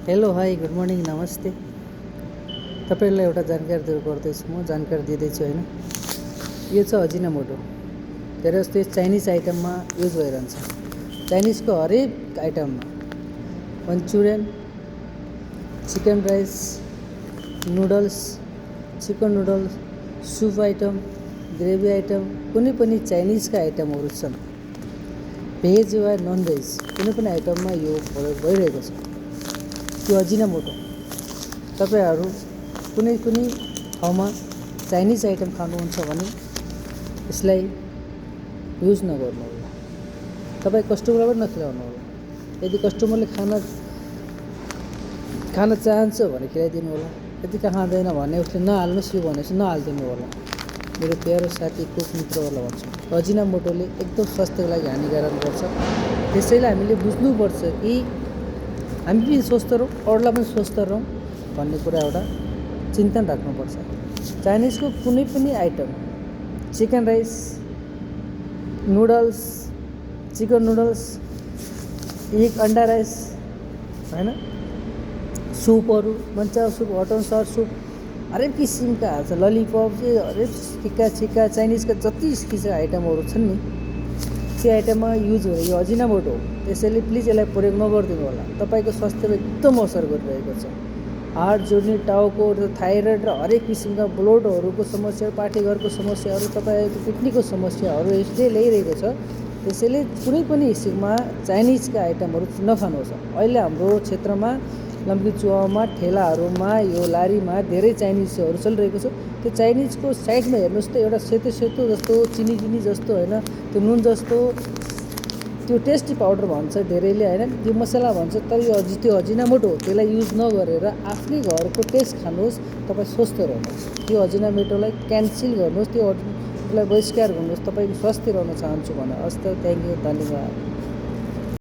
Hello hi good morning नमस्ते। तपाईँहरूलाई एउटा जानकारी गर्दैछु, म जानकारी दिँदैछु होइन। यो छ अजिनामोटो। धेरै जस्तो यो चाइनिज आइटममा युज भइरहन्छ। चाइनिजको हरेक आइटममा manchurian, chicken rice, noodles, chicken noodles, soup item, gravy item, कुनै पनि चाइनिजका आइटमहरू छन्। भेज वा नन भेज कुनै पनि आइटममा यो प्रयोग भइरहेको छ। त्यो अजिनामोटो। तपाईँहरू कुनै कुनै ठाउँमा चाइनिज आइटम खानुहुन्छ भने यसलाई युज नगर्नु होला। तपाईँ कस्टमरलाई पनि नखिलाउनु होला। यदि कस्टमरले खान चाहन्छ भने खिलाइदिनु होला। यदि खाँदैन भने उसले नहाल्नुहोस् यो भनेपछि नहालिदिनु होला। मेरो प्यारो साथी कुक मित्रहरूलाई भन्छु, अजिनामोटोले एकदम स्वास्थ्यको लागि हानिकारक गर्छ। त्यसैले हामीले बुझ्नुपर्छ कि हामी पनि स्वस्थ रहौँ, अरूलाई पनि स्वस्थ रहौँ भन्ने कुरा एउटा चिन्तन राख्नुपर्छ। चाइनिजको कुनै पनि item, chicken rice, noodles, chicken noodles, एक अन्डा राइस होइन, सुपहरू manchow soup, hot and sour soup, हरेक किसिमका हाल्छ। ललिपप, हरेक छिक्का चाइनिजका जति किसिमका आइटमहरू छन् नि, त्यो आइटममा युज हुने यो अजिनामोटो हो। त्यसैले प्लिज यसलाई प्रयोग नगरिदिनु होला। तपाईँको स्वास्थ्यमा एकदम असर गरिरहेको छ। हार्ट जोड्ने, टाउको, थाइरोइड र हरेक किसिमका ब्लडहरूको समस्या, पाठेघरको समस्याहरू, तपाईँको किडनीको समस्याहरू यसले ल्याइरहेको छ। त्यसैले कुनै पनि हिस्सामा चाइनिजका आइटमहरू नखानुहोस्। अहिले हाम्रो क्षेत्रमा लम्कीचुवामा, ठेलाहरूमा, यो लारीमा धेरै चाइनिजहरू चलिरहेको छ। त्यो चाइनिजको साइडमा हेर्नुहोस् त, एउटा सेतो सेतो जस्तो चिनी जस्तो होइन, त्यो नुन जस्तो, त्यो टेस्टी पाउडर भन्छ धेरैले होइन, त्यो मसला भन्छ, तर यो त्यो अजिनामोटो हो। त्यसलाई युज नगरेर आफ्नै घरको टेस्ट खानुहोस्, तपाईँ स्वस्थ रहनुहोस्। त्यो अजिनामोटोलाई क्यान्सल गर्नुहोस्, त्यसलाई बहिष्कार गर्नुहोस्। तपाईँको स्वस्थ रहन चाहन्छु भने हस् त, थ्याङ्क यू, धन्यवाद।